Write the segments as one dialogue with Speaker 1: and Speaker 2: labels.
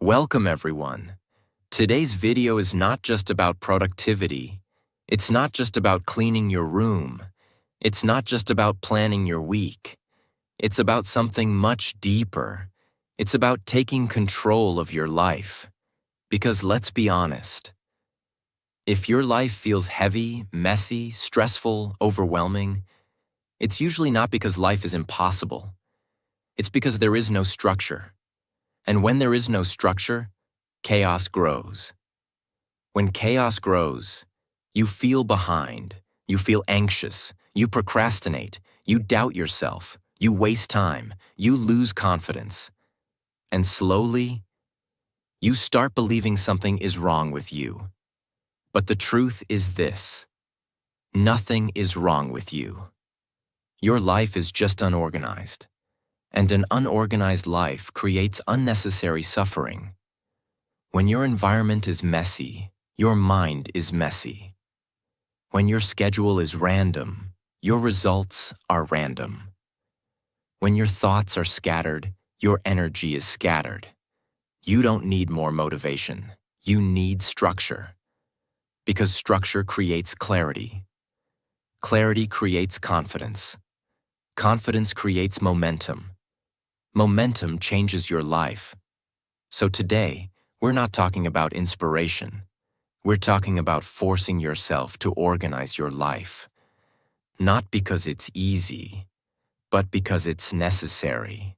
Speaker 1: Welcome everyone. Today's video is not just about productivity. It's not just about cleaning your room. It's not just about planning your week. It's about something much deeper. It's about taking control of your life. Because let's be honest, if your life feels heavy, messy, stressful, overwhelming, it's usually not because life is impossible. It's because there is no structure. And when there is no structure, chaos grows. When chaos grows, you feel behind, you feel anxious, you procrastinate, you doubt yourself, you waste time, you lose confidence. And slowly, you start believing something is wrong with you. But the truth is this: nothing is wrong with you. Your life is just unorganized. And an unorganized life creates unnecessary suffering. When your environment is messy, your mind is messy. When your schedule is random, your results are random. When your thoughts are scattered, your energy is scattered. You don't need more motivation. You need structure. Because structure creates clarity. Clarity creates confidence. Confidence creates momentum. Momentum changes your life. So today, we're not talking about inspiration. We're talking about forcing yourself to organize your life. Not because it's easy, but because it's necessary.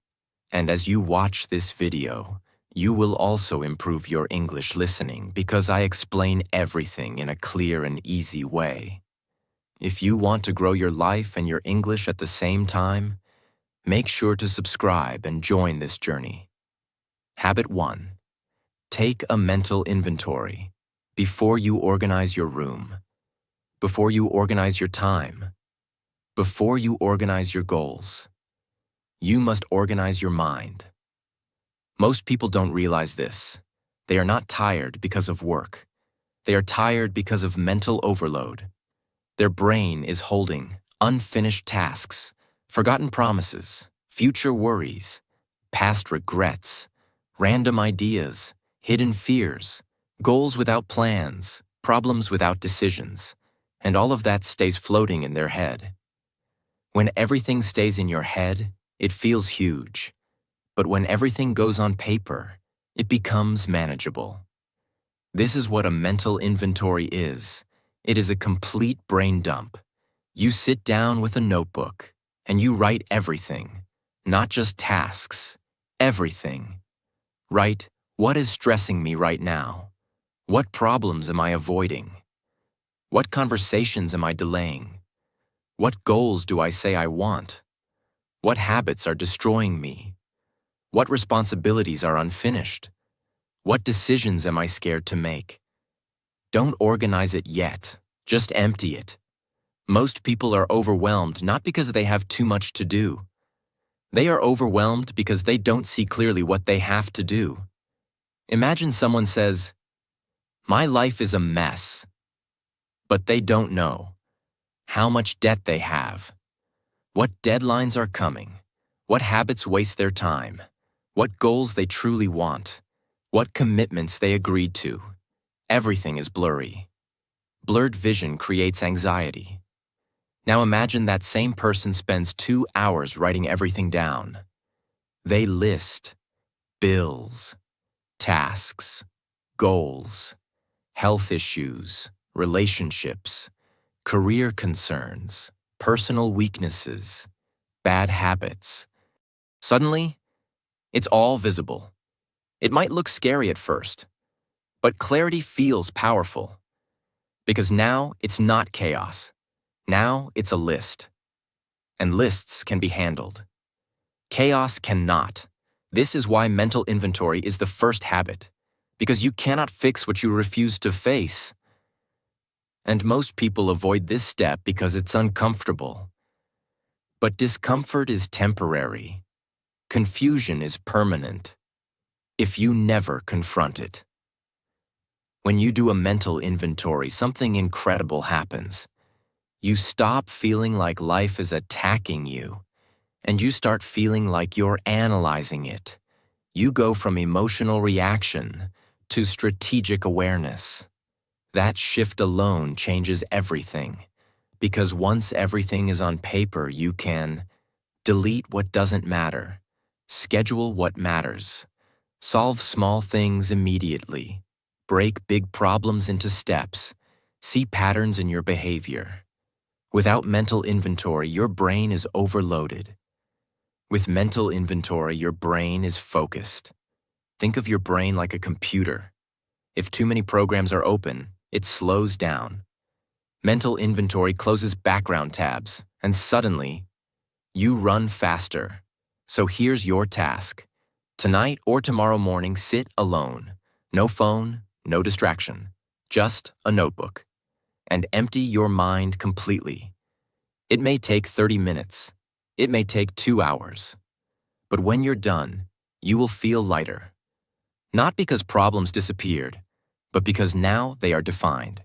Speaker 1: And as you watch this video, you will also improve your English listening because I explain everything in a clear and easy way. If you want to grow your life and your English at the same time, make sure to subscribe and join this journey. Habit 1. Take a mental inventory before you organize your room, before you organize your time, before you organize your goals. You must organize your mind. Most people don't realize this. They are not tired because of work. They are tired because of mental overload. Their brain is holding unfinished tasks, forgotten promises, future worries, past regrets, random ideas, hidden fears, goals without plans, problems without decisions, and all of that stays floating in their head. When everything stays in your head, it feels huge. But when everything goes on paper, it becomes manageable. This is what a mental inventory is. It is a complete brain dump. You sit down with a notebook, and you write everything, not just tasks, everything. Write, what is stressing me right now? What problems am I avoiding? What conversations am I delaying? What goals do I say I want? What habits are destroying me? What responsibilities are unfinished? What decisions am I scared to make? Don't organize it yet, just empty it. Most people are overwhelmed not because they have too much to do. They are overwhelmed because they don't see clearly what they have to do. Imagine someone says, "My life is a mess," but they don't know how much debt they have, what deadlines are coming, what habits waste their time, what goals they truly want, what commitments they agreed to. Everything is blurry. Blurred vision creates anxiety. Now imagine that same person spends 2 hours writing everything down. They list bills, tasks, goals, health issues, relationships, career concerns, personal weaknesses, bad habits. Suddenly, it's all visible. It might look scary at first, but clarity feels powerful. Because now it's not chaos. Now it's a list. And lists can be handled. Chaos cannot. This is why mental inventory is the first habit. Because you cannot fix what you refuse to face. And most people avoid this step because it's uncomfortable. But discomfort is temporary. Confusion is permanent. If you never confront it. When you do a mental inventory, something incredible happens. You stop feeling like life is attacking you, and you start feeling like you're analyzing it. You go from emotional reaction to strategic awareness. That shift alone changes everything, because once everything is on paper, you can delete what doesn't matter, schedule what matters, solve small things immediately, break big problems into steps, see patterns in your behavior. Without mental inventory, your brain is overloaded. With mental inventory, your brain is focused. Think of your brain like a computer. If too many programs are open, it slows down. Mental inventory closes background tabs, and suddenly, you run faster. So here's your task. Tonight or tomorrow morning, sit alone. No phone, no distraction. Just a notebook. And empty your mind completely. It may take 30 minutes. It may take 2 hours. But when you're done, you will feel lighter. Not because problems disappeared, but because now they are defined.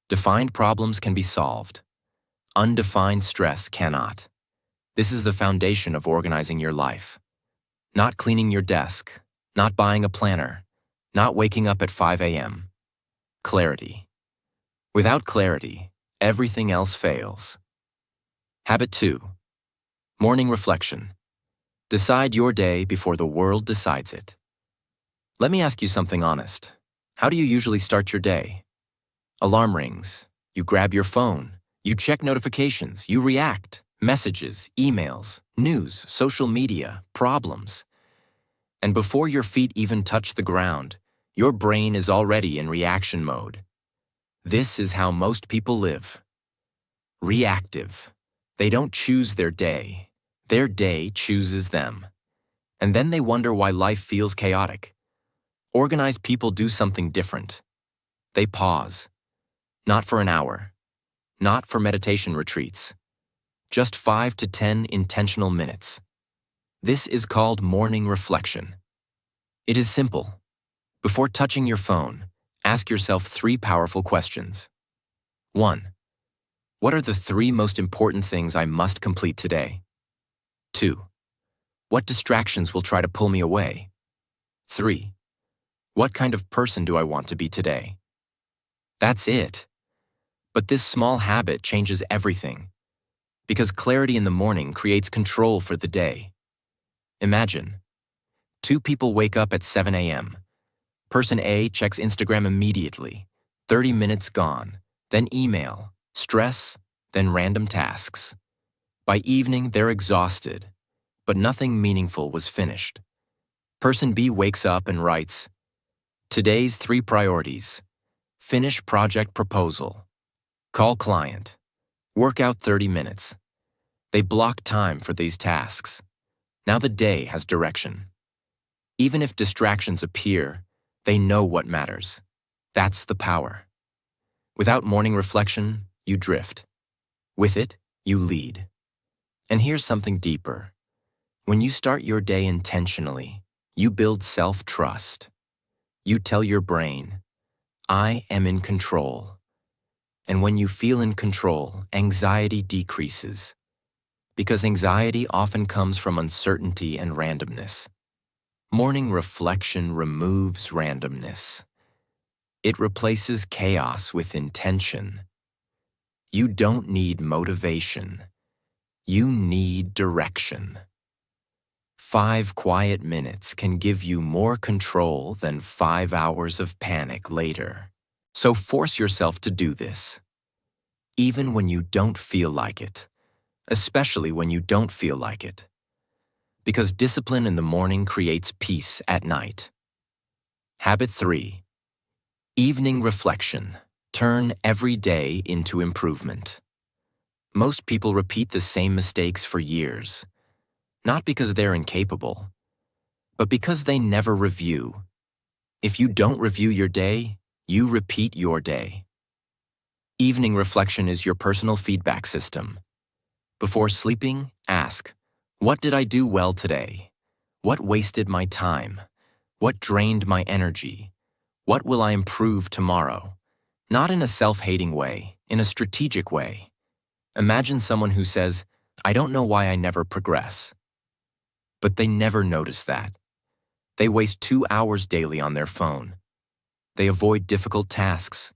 Speaker 1: Defined problems can be solved. Undefined stress cannot. This is the foundation of organizing your life. Not cleaning your desk, not buying a planner, not waking up at 5 a.m. Clarity. Without clarity, everything else fails. Habit 2. Morning reflection. Decide your day before the world decides it. Let me ask you something honest. How do you usually start your day? Alarm rings. You grab your phone. You check notifications. You react. Messages, emails, news, social media, problems. And before your feet even touch the ground, your brain is already in reaction mode. This is how most people live. Reactive. They don't choose their day. Their day chooses them. And then they wonder why life feels chaotic. Organized people do something different. They pause. Not for an hour. Not for meditation retreats. Just 5 to 10 intentional minutes. This is called morning reflection. It is simple. Before touching your phone, ask yourself 3 powerful questions. 1. What are the 3 most important things I must complete today? 2. What distractions will try to pull me away? 3. What kind of person do I want to be today? That's it. But this small habit changes everything. Because clarity in the morning creates control for the day. Imagine. 2 people wake up at 7 a.m. Person A checks Instagram immediately. 30 minutes gone. Then email, stress, then random tasks. By evening, they're exhausted, but nothing meaningful was finished. Person B wakes up and writes, today's 3 priorities. Finish project proposal. Call client. Work out 30 minutes. They block time for these tasks. Now the day has direction. Even if distractions appear, they know what matters. That's the power. Without morning reflection, you drift. With it, you lead. And here's something deeper. When you start your day intentionally, you build self-trust. You tell your brain, I am in control. And when you feel in control, anxiety decreases. Because anxiety often comes from uncertainty and randomness. Morning reflection removes randomness. It replaces chaos with intention. You don't need motivation. You need direction. 5 quiet minutes can give you more control than 5 hours of panic later. So force yourself to do this. Even when you don't feel like it. Especially when you don't feel like it. Because discipline in the morning creates peace at night. Habit 3. Evening reflection. Turn every day into improvement. Most people repeat the same mistakes for years. Not because they're incapable, but because they never review. If you don't review your day, you repeat your day. Evening reflection is your personal feedback system. Before sleeping, ask, what did I do well today? What wasted my time? What drained my energy? What will I improve tomorrow? Not in a self-hating way, in a strategic way. Imagine someone who says, I don't know why I never progress. But they never notice that. They waste 2 hours daily on their phone. They avoid difficult tasks.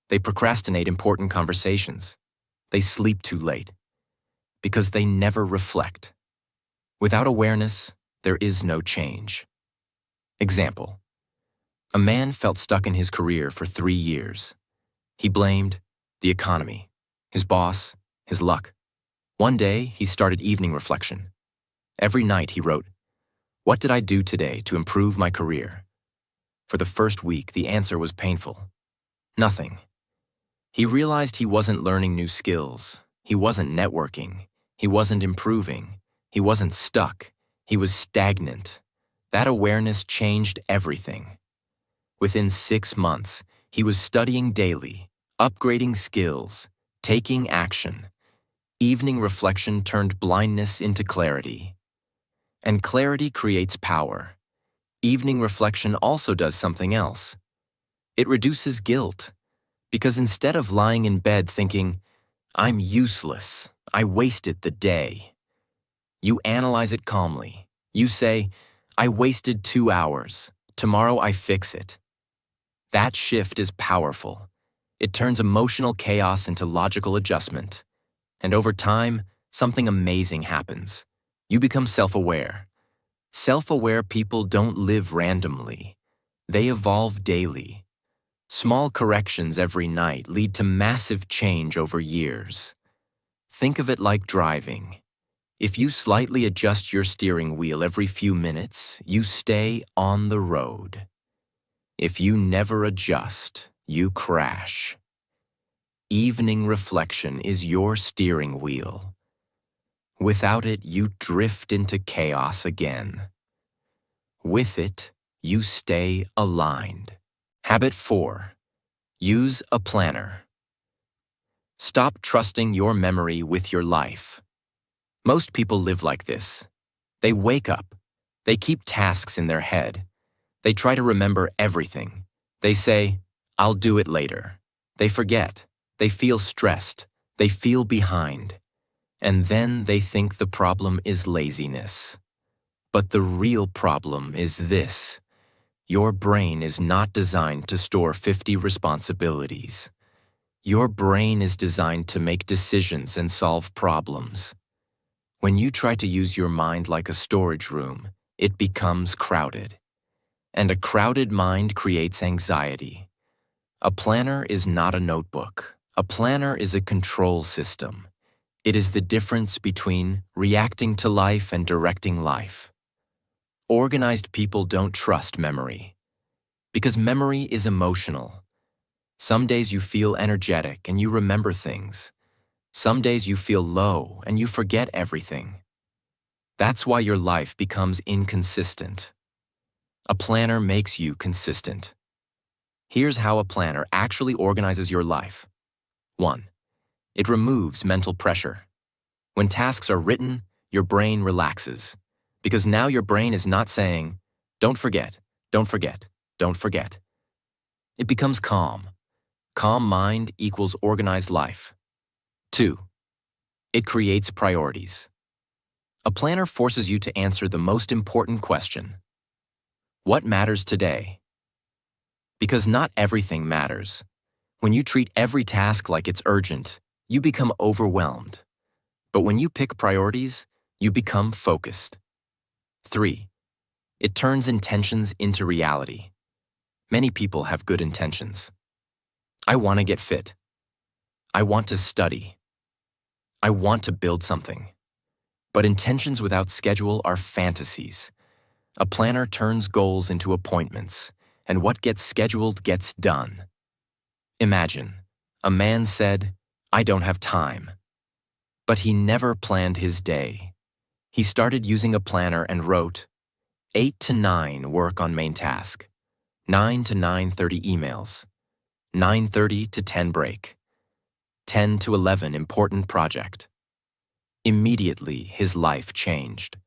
Speaker 1: They procrastinate important conversations. They sleep too late because they never reflect. Without awareness, there is no change. Example: a man felt stuck in his career for 3 years. He blamed the economy, his boss, his luck. One day, he started evening reflection. Every night he wrote, "What did I do today to improve my career?" For the first week, the answer was painful. Nothing. He realized he wasn't learning new skills. He wasn't networking. He wasn't improving. He wasn't stuck. He was stagnant. That awareness changed everything. Within 6 months, he was studying daily, upgrading skills, taking action. Evening reflection turned blindness into clarity. And clarity creates power. Evening reflection also does something else. It reduces guilt, because instead of lying in bed thinking, "I'm useless, I wasted the day," you analyze it calmly. You say, "I wasted 2 hours. Tomorrow I fix it." That shift is powerful. It turns emotional chaos into logical adjustment. And over time, something amazing happens. You become self-aware. Self-aware people don't live randomly. They evolve daily. Small corrections every night lead to massive change over years. Think of it like driving. If you slightly adjust your steering wheel every few minutes, you stay on the road. If you never adjust, you crash. Evening reflection is your steering wheel. Without it, you drift into chaos again. With it, you stay aligned. Habit 4. Use a planner. Stop trusting your memory with your life. Most people live like this. They wake up. They keep tasks in their head. They try to remember everything. They say, "I'll do it later." They forget. They feel stressed. They feel behind. And then they think the problem is laziness. But the real problem is this: your brain is not designed to store 50 responsibilities. Your brain is designed to make decisions and solve problems. When you try to use your mind like a storage room, it becomes crowded. And a crowded mind creates anxiety. A planner is not a notebook. A planner is a control system. It is the difference between reacting to life and directing life. Organized people don't trust memory, because memory is emotional. Some days you feel energetic and you remember things. Some days you feel low and you forget everything. That's why your life becomes inconsistent. A planner makes you consistent. Here's how a planner actually organizes your life. 1. It removes mental pressure. When tasks are written, your brain relaxes, because now your brain is not saying, "Don't forget, don't forget, don't forget." It becomes calm. Calm mind equals organized life. 2. It creates priorities. A planner forces you to answer the most important question: what matters today? Because not everything matters. When you treat every task like it's urgent, you become overwhelmed. But when you pick priorities, you become focused. 3. It turns intentions into reality. Many people have good intentions. I want to get fit. I want to study. I want to build something. But intentions without schedule are fantasies. A planner turns goals into appointments, and what gets scheduled gets done. Imagine, a man said, "I don't have time." But he never planned his day. He started using a planner and wrote, 8 to 9 work on main task, 9 to 9:30 emails, 9:30 to 10 break, 10 to 11 important project. Immediately, his life changed.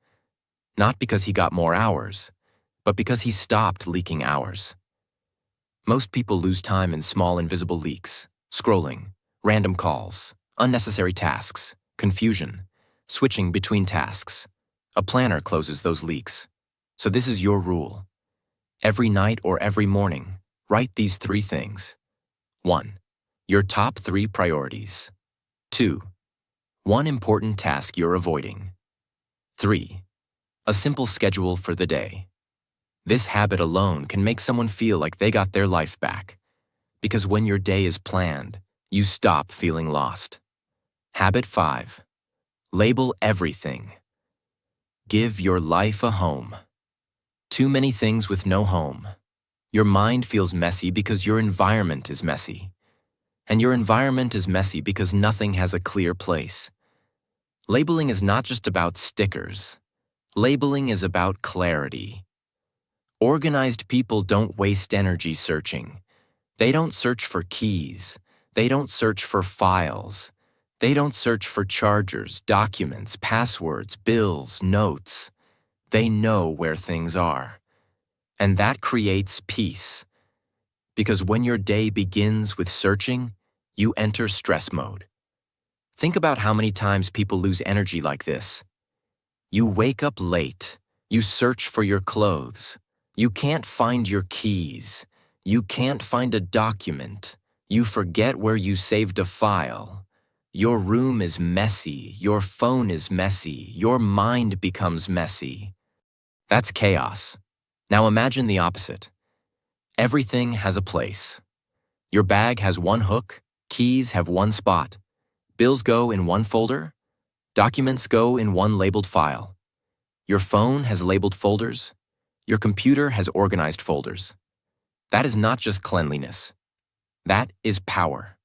Speaker 1: Not because he got more hours, but because he stopped leaking hours. Most people lose time in small invisible leaks: scrolling, random calls, unnecessary tasks, confusion, switching between tasks. A planner closes those leaks. So this is your rule. Every night or every morning, write these 3 things. 1. Your top 3 priorities. 2. One important task you're avoiding. 3. A simple schedule for the day. This habit alone can make someone feel like they got their life back. Because when your day is planned, you stop feeling lost. Habit 5. Label everything. Give your life a home. Too many things with no home. Your mind feels messy because your environment is messy. And your environment is messy because nothing has a clear place. Labeling is not just about stickers. Labeling is about clarity. Organized people don't waste energy searching. They don't search for keys. They don't search for files. They don't search for chargers, documents, passwords, bills, notes. They know where things are. And that creates peace. Because when your day begins with searching, you enter stress mode. Think about how many times people lose energy like this. You wake up late. You search for your clothes. You can't find your keys. You can't find a document. You forget where you saved a file. Your room is messy. Your phone is messy. Your mind becomes messy. That's chaos. Now imagine the opposite. Everything has a place. Your bag has one hook. Keys have one spot. Bills go in one folder. Documents go in one labeled file. Your phone has labeled folders. Your computer has organized folders. That is not just cleanliness. That is power.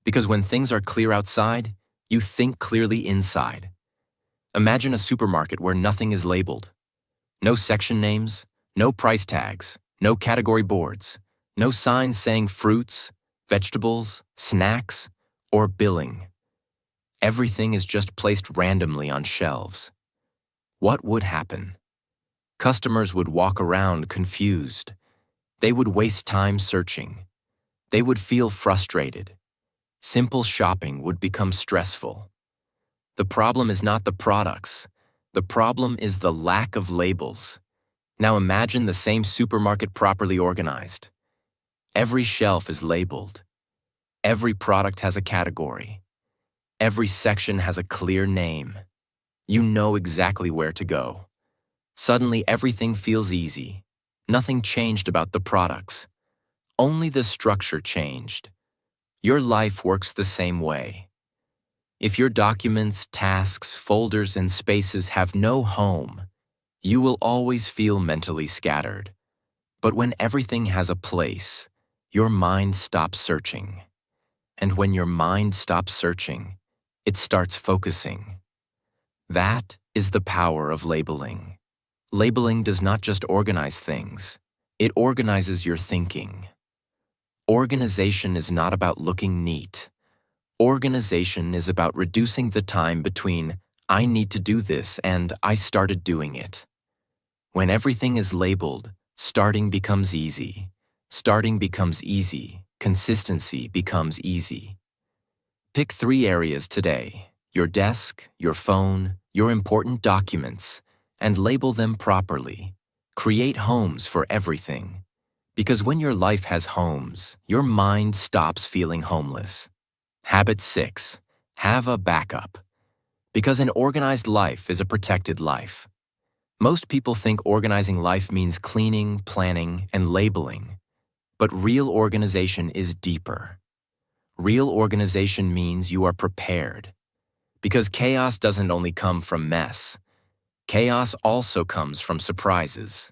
Speaker 1: Because when things are clear outside, you think clearly inside. Imagine a supermarket where nothing is labeled. No section names, no price tags, no category boards, no signs saying fruits, vegetables, snacks, or billing. Everything is just placed randomly on shelves. What would happen? Customers would walk around confused. They would waste time searching. They would feel frustrated. Simple shopping would become stressful. The problem is not the products. The problem is the lack of labels. Now imagine the same supermarket properly organized. Every shelf is labeled. Every product has a category. Every section has a clear name. You know exactly where to go. Suddenly everything feels easy. Nothing changed about the products. Only the structure changed. Your life works the same way. If your documents, tasks, folders, and spaces have no home, you will always feel mentally scattered. But when everything has a place, your mind stops searching. And when your mind stops searching, it starts focusing. That is the power of labeling. Labeling does not just organize things, it organizes your thinking. Organization is not about looking neat. Organization is about reducing the time between "I need to do this" and "I started doing it." When everything is labeled, starting becomes easy. Starting becomes easy. Consistency becomes easy. Pick 3 areas today: your desk, your phone, your important documents, and label them properly. Create homes for everything. Because when your life has homes, your mind stops feeling homeless. Habit 6. Have a backup. Because an organized life is a protected life. Most people think organizing life means cleaning, planning, and labeling. But real organization is deeper. Real organization means you are prepared. Because chaos doesn't only come from mess. Chaos also comes from surprises.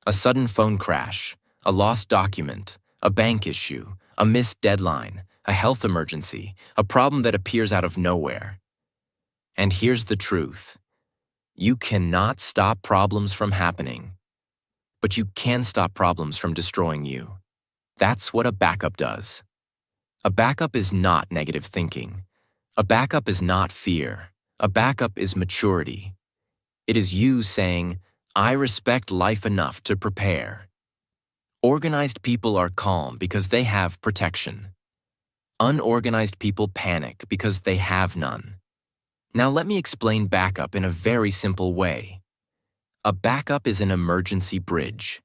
Speaker 1: A sudden phone crash, a lost document, a bank issue, a missed deadline, a health emergency, a problem that appears out of nowhere. And here's the truth. You cannot stop problems from happening, but you can stop problems from destroying you. That's what a backup does. A backup is not negative thinking. A backup is not fear. A backup is maturity. It is you saying, "I respect life enough to prepare." Organized people are calm because they have protection. Unorganized people panic because they have none. Now let me explain backup in a very simple way. A backup is an emergency bridge.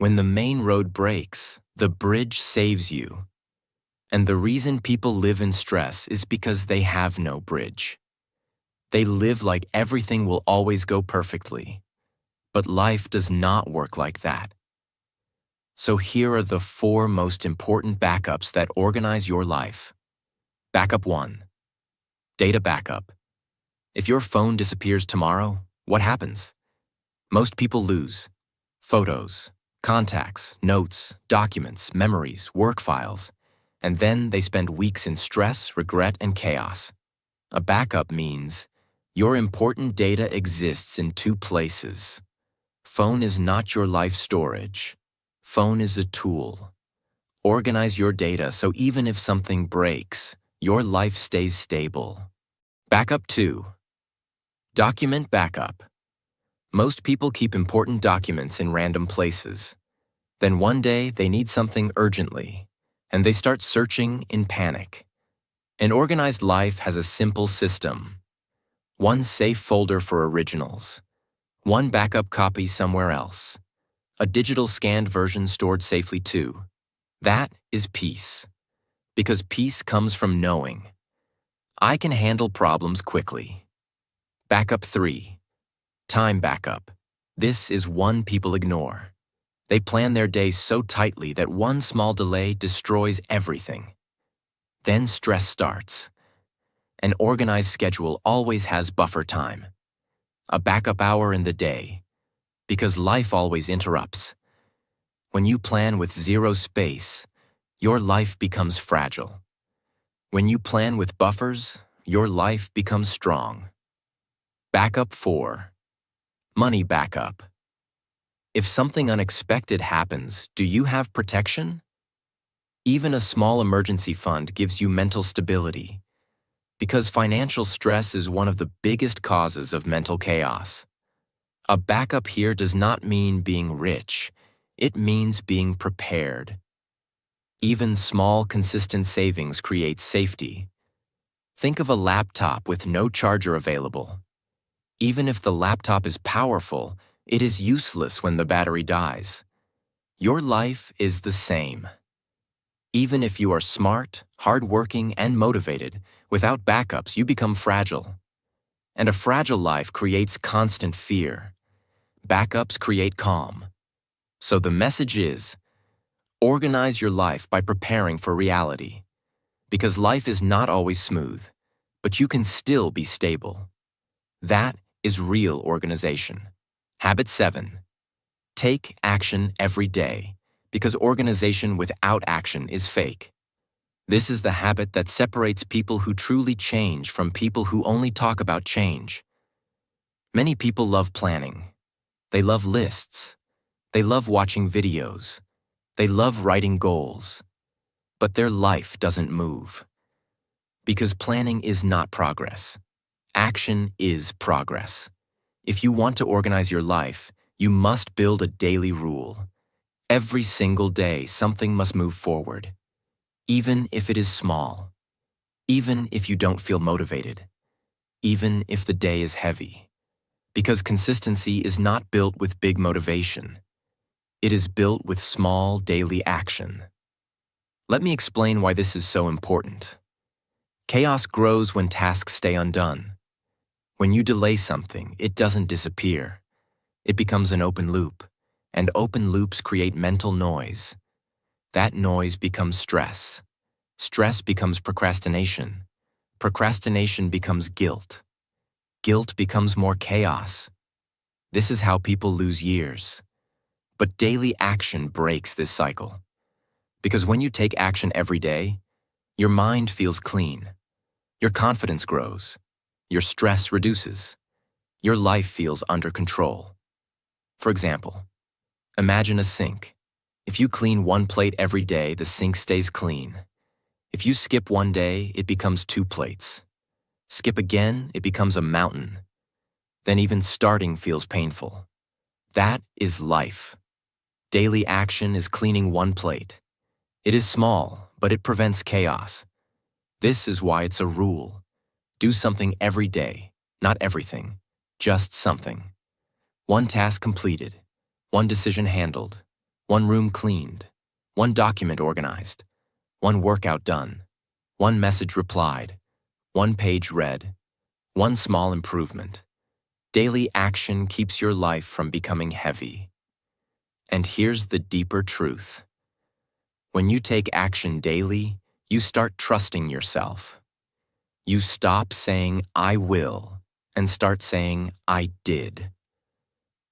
Speaker 1: When the main road breaks, the bridge saves you. And the reason people live in stress is because they have no bridge. They live like everything will always go perfectly. But life does not work like that. So here are the 4 most important backups that organize your life. Backup 1. Data backup. If your phone disappears tomorrow, what happens? Most people lose photos, contacts, notes, documents, memories, work files, and then they spend weeks in stress, regret, and chaos. A backup means your important data exists in 2 places. Phone is not your life storage. Phone is a tool. Organize your data so even if something breaks, your life stays stable. Backup 2. Document backup. Most people keep important documents in random places. Then one day they need something urgently, and they start searching in panic. An organized life has a simple system. One safe folder for originals. One backup copy somewhere else. A digital scanned version stored safely too. That is peace. Because peace comes from knowing. I can handle problems quickly. Backup 3. Time backup. This is one people ignore. They plan their days so tightly that one small delay destroys everything. Then stress starts. An organized schedule always has buffer time. A backup hour in the day. Because life always interrupts. When you plan with 0 space, your life becomes fragile. When you plan with buffers, your life becomes strong. Backup 4. Money backup. If something unexpected happens, do you have protection? Even a small emergency fund gives you mental stability, because financial stress is one of the biggest causes of mental chaos. A backup here does not mean being rich. It means being prepared. Even small, consistent savings create safety. Think of a laptop with no charger available. Even if the laptop is powerful, it is useless when the battery dies. Your life is the same. Even if you are smart, hardworking, and motivated, without backups you become fragile. And a fragile life creates constant fear. Backups create calm. So the message is, organize your life by preparing for reality. Because life is not always smooth, but you can still be stable. That is real organization. Habit 7. Take action every day, because organization without action is fake. This is the habit that separates people who truly change from people who only talk about change. Many people love planning. They love lists. They love watching videos. They love writing goals. But their life doesn't move. Because planning is not progress. Action is progress. If you want to organize your life, you must build a daily rule. Every single day, something must move forward. Even if it is small. Even if you don't feel motivated. Even if the day is heavy. Because consistency is not built with big motivation. It is built with small daily action. Let me explain why this is so important. Chaos grows when tasks stay undone. When you delay something, it doesn't disappear. It becomes an open loop, and open loops create mental noise. That noise becomes stress. Stress becomes procrastination. Procrastination becomes guilt. Guilt becomes more chaos. This is how people lose years. But daily action breaks this cycle. Because when you take action every day, your mind feels clean. Your confidence grows. Your stress reduces. Your life feels under control. For example, imagine a sink. If you clean one plate every day, the sink stays clean. If you skip one day, it becomes 2 plates. Skip again, it becomes a mountain. Then even starting feels painful. That is life. Daily action is cleaning one plate. It is small, but it prevents chaos. This is why it's a rule. Do something every day, not everything, just something. One task completed, one decision handled, One room cleaned, one document organized, one workout done, one message replied, one page read, one small improvement. Daily action keeps your life from becoming heavy. And here's the deeper truth. When you take action daily, you start trusting yourself. You stop saying, "I will," and start saying, "I did."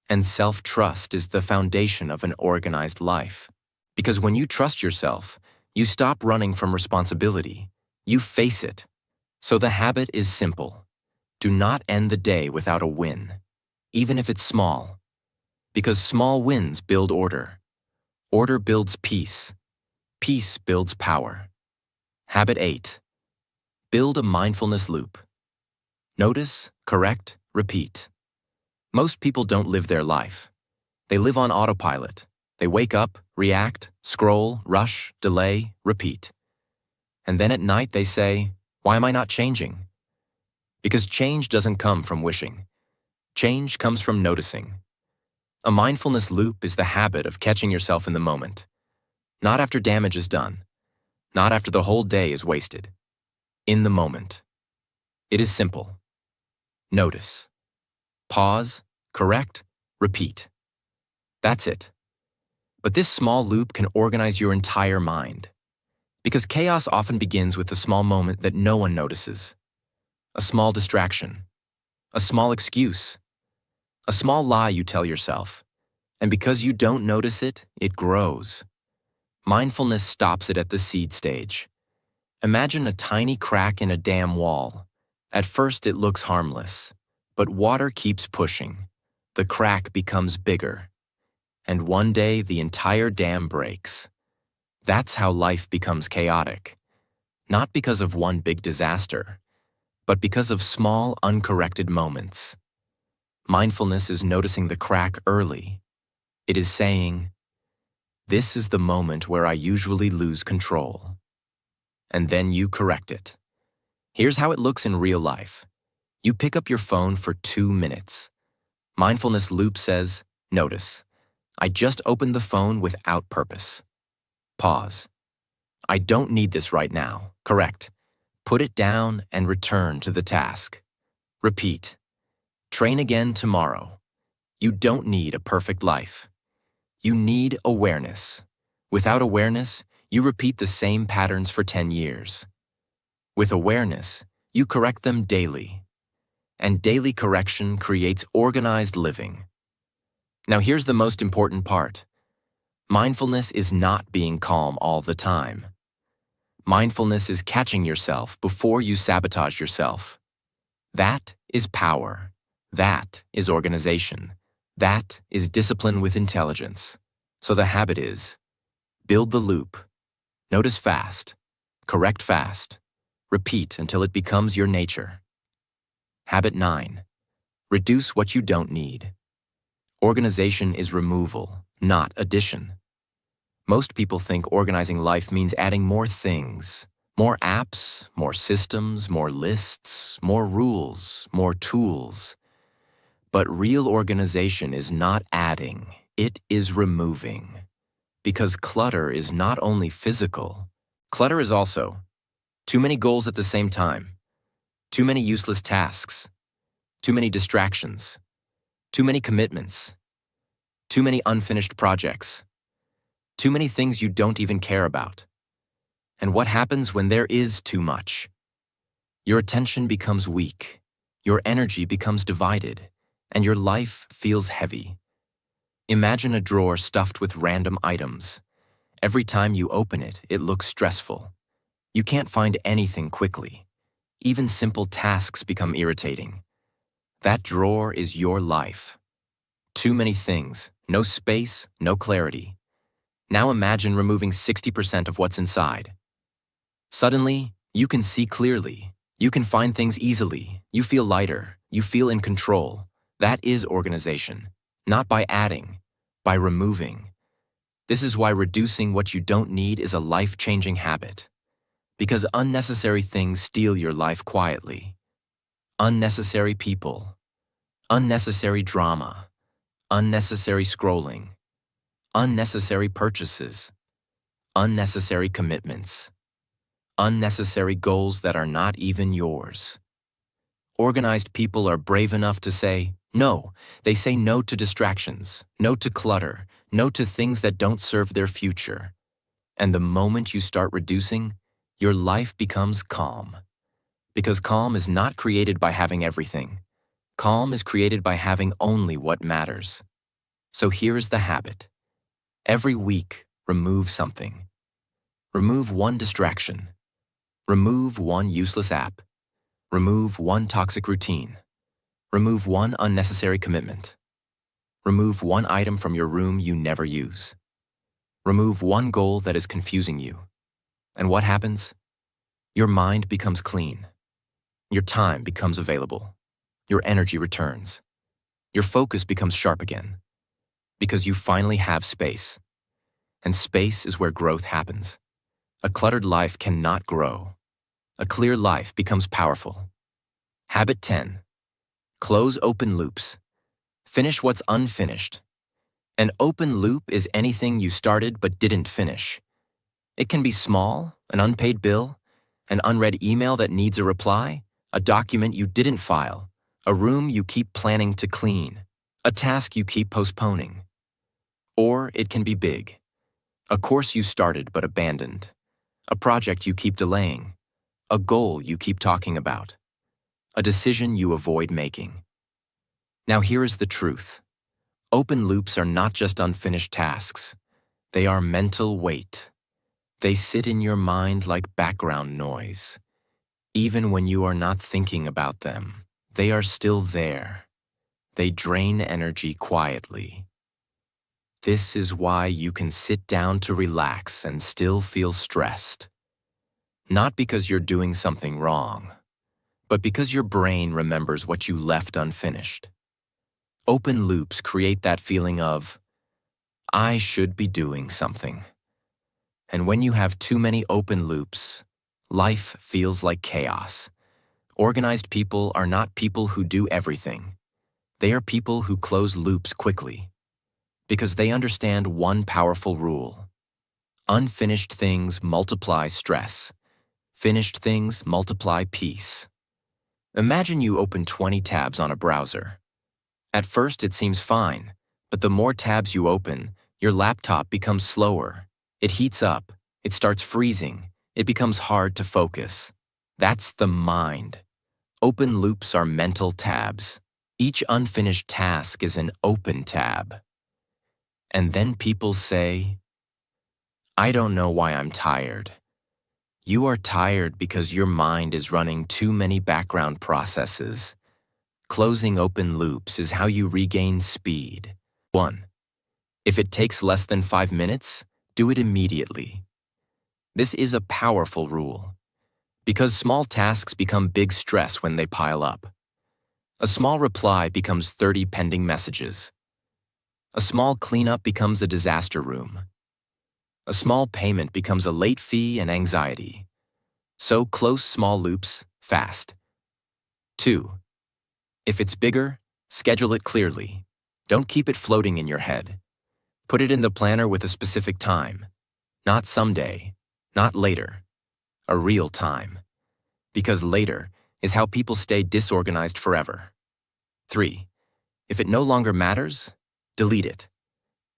Speaker 1: And self-trust is the foundation of an organized life. Because when you trust yourself, you stop running from responsibility. You face it. So the habit is simple. Do not end the day without a win, even if it's small. Because small wins build order. Order builds peace. Peace builds power. Habit 8. Build a mindfulness loop. Notice, correct, repeat. Most people don't live their life. They live on autopilot. They wake up, react, scroll, rush, delay, repeat. And then at night they say, "Why am I not changing?" Because change doesn't come from wishing. Change comes from noticing. A mindfulness loop is the habit of catching yourself in the moment. Not after damage is done. Not after the whole day is wasted. In the moment. It is simple. Notice. Pause, correct, repeat. That's it. But this small loop can organize your entire mind. Because chaos often begins with a small moment that no one notices. A small distraction. A small excuse. A small lie you tell yourself. And because you don't notice it, it grows. Mindfulness stops it at the seed stage. Imagine a tiny crack in a dam wall. At first it looks harmless, but water keeps pushing. The crack becomes bigger. And one day the entire dam breaks. That's how life becomes chaotic. Not because of one big disaster, but because of small, uncorrected moments. Mindfulness is noticing the crack early. It is saying, "This is the moment where I usually lose control." And then you correct it. Here's how it looks in real life. You pick up your phone for 2 minutes. Mindfulness loop says, "Notice. I just opened the phone without purpose." Pause. "I don't need this right now." Correct. Put it down and return to the task. Repeat. Train again tomorrow. You don't need a perfect life. You need awareness. Without awareness, you repeat the same patterns for 10 years. With awareness, you correct them daily. And daily correction creates organized living. Now here's the most important part. Mindfulness is not being calm all the time. Mindfulness is catching yourself before you sabotage yourself. That is power. That is organization. That is discipline with intelligence. So the habit is, build the loop. Notice fast. Correct fast. Repeat until it becomes your nature. Habit 9. Reduce what you don't need. Organization is removal, not addition. Most people think organizing life means adding more things, more apps, more systems, more lists, more rules, more tools. But real organization is not adding, it is removing. Because clutter is not only physical, clutter is also too many goals at the same time, too many useless tasks, too many distractions, too many commitments, too many unfinished projects, too many things you don't even care about. And what happens when there is too much? Your attention becomes weak, your energy becomes divided, and your life feels heavy. Imagine a drawer stuffed with random items. Every time you open it, it looks stressful. You can't find anything quickly. Even simple tasks become irritating. That drawer is your life. Too many things, no space, no clarity. Now imagine removing 60% of what's inside. Suddenly, you can see clearly. You can find things easily. You feel lighter. You feel in control. That is organization. Not by adding, by removing. This is why reducing what you don't need is a life-changing habit. Because unnecessary things steal your life quietly. Unnecessary people. Unnecessary drama. Unnecessary scrolling. unnecessary purchases, unnecessary commitments, unnecessary goals that are not even yours. Organized people are brave enough to say no. They say no to distractions, no to clutter, no to things that don't serve their future. And the moment you start reducing, your life becomes calm. Because calm is not created by having everything. Calm is created by having only what matters. So here is the habit. Every week, remove something. Remove one distraction. Remove one useless app. Remove one toxic routine. Remove one unnecessary commitment. Remove one item from your room you never use. Remove one goal that is confusing you. And what happens? Your mind becomes clean. Your time becomes available. Your energy returns. Your focus becomes sharp again. Because you finally have space. And space is where growth happens. A cluttered life cannot grow. A clear life becomes powerful. Habit 10. Close open loops. Finish what's unfinished. An open loop is anything you started but didn't finish. It can be small, an unpaid bill, an unread email that needs a reply, a document you didn't file, a room you keep planning to clean, a task you keep postponing. Or it can be big. A course you started but abandoned, a project you keep delaying, a goal you keep talking about, a decision you avoid making. Now here is the truth. Open loops are not just unfinished tasks. They are mental weight. They sit in your mind like background noise. Even when you are not thinking about them, they are still there. They drain energy quietly. This is why you can sit down to relax and still feel stressed. Not because you're doing something wrong, but because your brain remembers what you left unfinished. Open loops create that feeling of, I should be doing something. And when you have too many open loops, life feels like chaos. Organized people are not people who do everything. They are people who close loops quickly. Because they understand one powerful rule. Unfinished things multiply stress. Finished things multiply peace. Imagine you open 20 tabs on a browser. At first it seems fine, but the more tabs you open, your laptop becomes slower. It heats up, it starts freezing, it becomes hard to focus. That's the mind. Open loops are mental tabs. Each unfinished task is an open tab. And then people say, I don't know why I'm tired. You are tired because your mind is running too many background processes. Closing open loops is how you regain speed. 1. If it takes less than 5 minutes, do it immediately. This is a powerful rule, because small tasks become big stress when they pile up. A small reply becomes 30 pending messages. A small cleanup becomes a disaster room. A small payment becomes a late fee and anxiety. So close small loops fast. 2. If it's bigger, schedule it clearly. Don't keep it floating in your head. Put it in the planner with a specific time. Not someday, not later. A real time. Because later is how people stay disorganized forever. 3. If it no longer matters, delete it.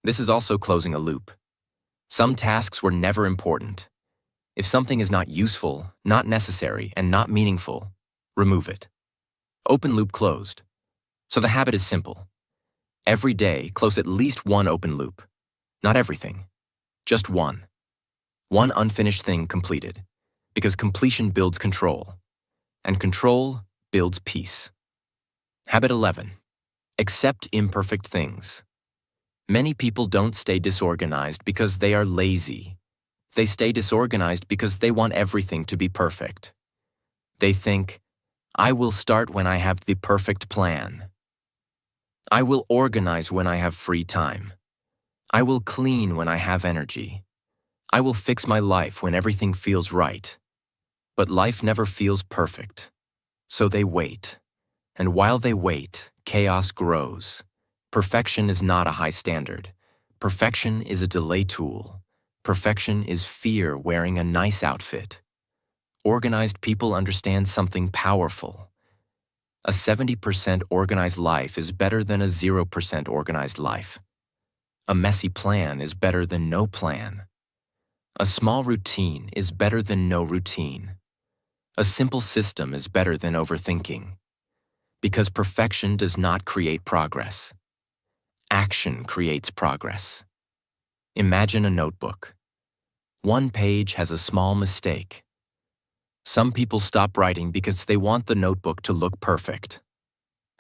Speaker 1: This is also closing a loop. Some tasks were never important. If something is not useful, not necessary, and not meaningful, remove it. Open loop closed. So the habit is simple. Every day, close at least one open loop. Not everything. Just one. One unfinished thing completed. Because completion builds control. And control builds peace. Habit 11. Accept imperfect things. Many people don't stay disorganized because they are lazy. They stay disorganized because they want everything to be perfect. They think, I will start when I have the perfect plan. I will organize when I have free time. I will clean when I have energy. I will fix my life when everything feels right. But life never feels perfect. So they wait. And while they wait, chaos grows. Perfection is not a high standard. Perfection is a delay tool. Perfection is fear wearing a nice outfit. Organized people understand something powerful. A 70% organized life is better than a 0% organized life. A messy plan is better than no plan. A small routine is better than no routine. A simple system is better than overthinking. Because perfection does not create progress. Action creates progress. Imagine a notebook. One page has a small mistake. Some people stop writing because they want the notebook to look perfect.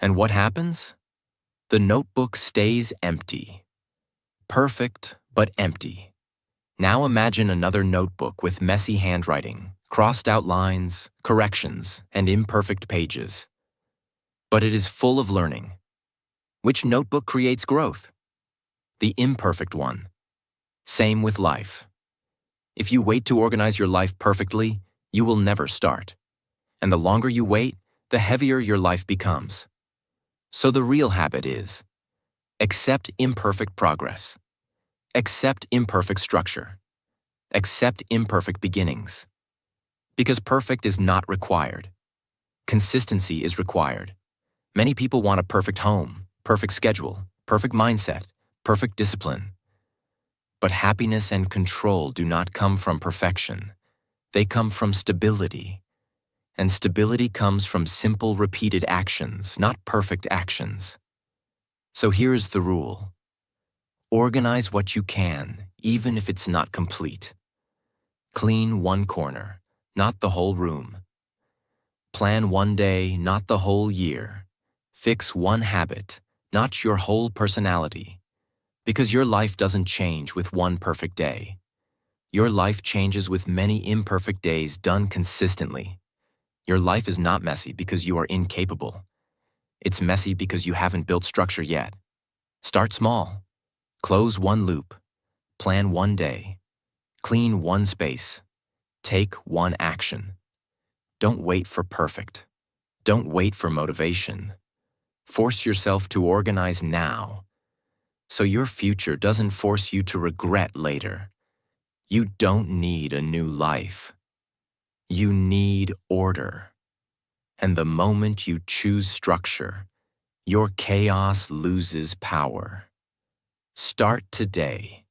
Speaker 1: And what happens? The notebook stays empty. Perfect, but empty. Now imagine another notebook with messy handwriting, crossed out lines, corrections, and imperfect pages. But it is full of learning. Which notebook creates growth? The imperfect one. Same with life. If you wait to organize your life perfectly, you will never start. And the longer you wait, the heavier your life becomes. So the real habit is, accept imperfect progress. Accept imperfect structure. Accept imperfect beginnings. Because perfect is not required. Consistency is required. Many people want a perfect home, perfect schedule, perfect mindset, perfect discipline. But happiness and control do not come from perfection. They come from stability. And stability comes from simple, repeated actions, not perfect actions. So here's the rule. Organize what you can, even if it's not complete. Clean one corner, not the whole room. Plan one day, not the whole year. Fix one habit, not your whole personality. Because your life doesn't change with one perfect day. Your life changes with many imperfect days done consistently. Your life is not messy because you are incapable. It's messy because you haven't built structure yet. Start small. Close one loop. Plan one day. Clean one space. Take one action. Don't wait for perfect. Don't wait for motivation. Force yourself to organize now, so your future doesn't force you to regret later. You don't need a new life. You need order. And the moment you choose structure, your chaos loses power. Start today.